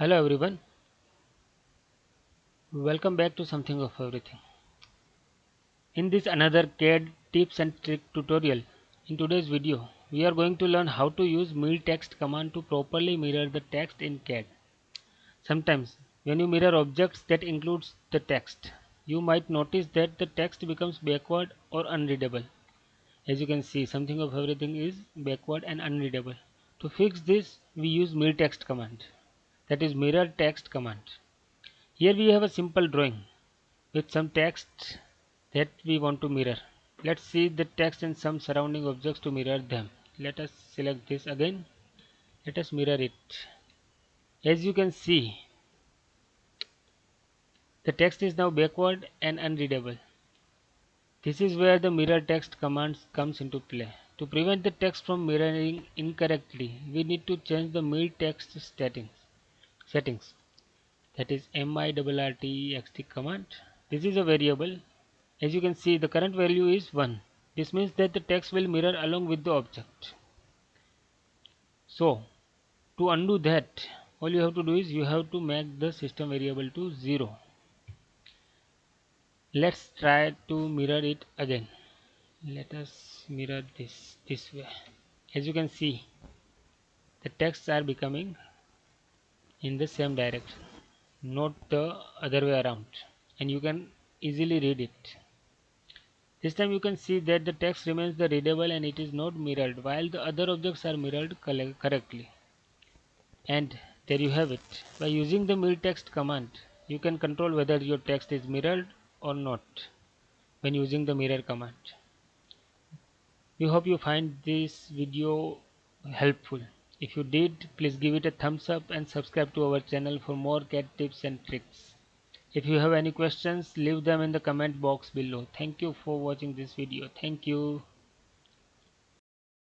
Hello everyone, welcome back to Something of Everything. In this another CAD tips and trick tutorial, in today's video, we are going to learn how to use MIRRTEXT command to properly mirror the text in CAD. Sometimes, when you mirror objects that includes the text, you might notice that the text becomes backward or unreadable. As you can see, Something of Everything is backward and unreadable. To fix this, we use MIRRTEXT command, that is mirror text command. Here we have a simple drawing with some text that we want to mirror. Let's see the text and some surrounding objects to mirror them. Let us select this again. Let us mirror it. As you can see, the text is now backward and unreadable. This is where the mirror text command comes into play. To prevent the text from mirroring incorrectly, we need to change the mirror text settings. That is MIRRTEXT command. This is a variable. As you can see, the current value is 1. This means that the text will mirror along with the object. So, to undo that, all you have to do is you have to make the system variable to 0. Let's try to mirror it again. Let us mirror this way. As you can see, the texts are becoming in the same direction, not the other way around, and you can easily read it. This time you can see that the text remains the readable and it is not mirrored while the other objects are mirrored correctly. And there you have it. By using the MIRRTEXT command, you can control whether your text is mirrored or not when using the mirror command. We hope you find this video helpful. If you did, please give it a thumbs up and subscribe to our channel for more CAD tips and tricks. If you have any questions, leave them in the comment box below. Thank you for watching this video. Thank you.